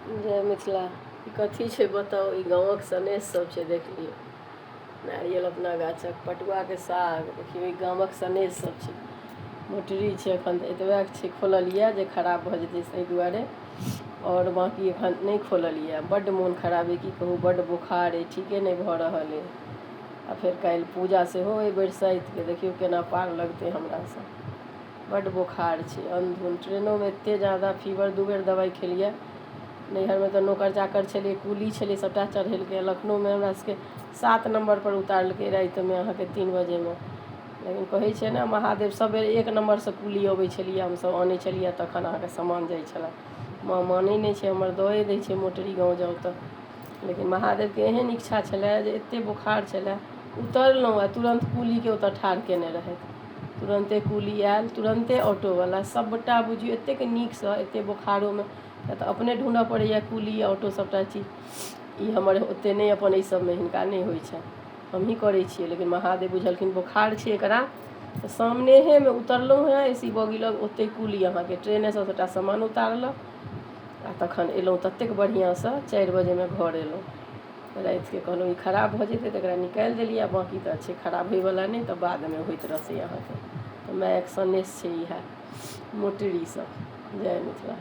जय मिथिला। कथी छै बताओ, ई गाँवक सनेश सब छै, देख लियौ। नारियल अपना गाछक, पटुआके साग, देखियौ ई गामक सनेश सब छै। मोटरी छै, एखन तऽ एतबे छै खोलल यऽ जे खराब भऽ जेतै ताहि दुआरे, और बाँकी एखन नहि खोलल यऽ। बड्ड मोन खराब अइ, की कहू, बड्ड बोखार अइ, ठीके नहि भऽ रहल अइ। आ फेर काल्हि पूजा सेहो अइ बरसाइतके, देखियौ केना पार लगतै हमरासँ। बड्ड बोखार छै, अनधुन। ट्रेनोमे एतेक जादा फीवर, 2 बेर दवाइ खेलियै। नैहरमे तऽ नौकर चाकर छलै, कुली छलै, सभटा चढ़ेलकै। लखनऊमे हमरा सबके 7 नम्बरपर उतारलकै रातिमे, अहाँके 3 बजेमे। लेकिन कहै छै ने, महादेव सबेर 1 नम्बरसँ कुली अबै छलियै, हमसभ आनै छलियै, तखन अहाँके सामान जाइ छलै। माँ मानै नहि छै हमर, दए दै छै मोटरी गाँव जाउ तऽ। लेकिन महादेवके एहन इच्छा छलै जे एतेक बोखार छलै, उतरलहुँ आ तुरन्त कुलीके ओतऽ ठाढ़ केने रहथि। तुरन्ते कुली आयल, तुरन्ते ऑटोवला, सभटा बुझियौ एतेक नीकसँ, एतेक बोखारोमे। तऽ अपने ढूँढऽ पड़ैए कुली, ऑटो, सभटा चीज। ई हमर ओतेक नहि, अपन एहि सभमे हिनका नहि होइ छनि, हमहीँ करै छियै। लेकिन महादेव बुझलखिन बोखार छै एकरा, तऽ सामनेहेमे उतरलहुँ हेँ ए सी बॉगी लग, ओतेक कुली अहाँके ट्रेनेसँ सभटा सामान उतारलक। आ तखन एलहुँ ततेक बढ़िआँसँ, 4 बजेमे घर एलहुँ। रातिके कहलहुँ ई खराब भऽ जेतै तऽ एकरा निकालि देलियै, बाँकी तऽ छै खराब होइवला नहि, तऽ बादमे होइत रहतै अहाँके। तऽ मायक सनेश छै इएह, मोटरीसभ। जय मिथिला।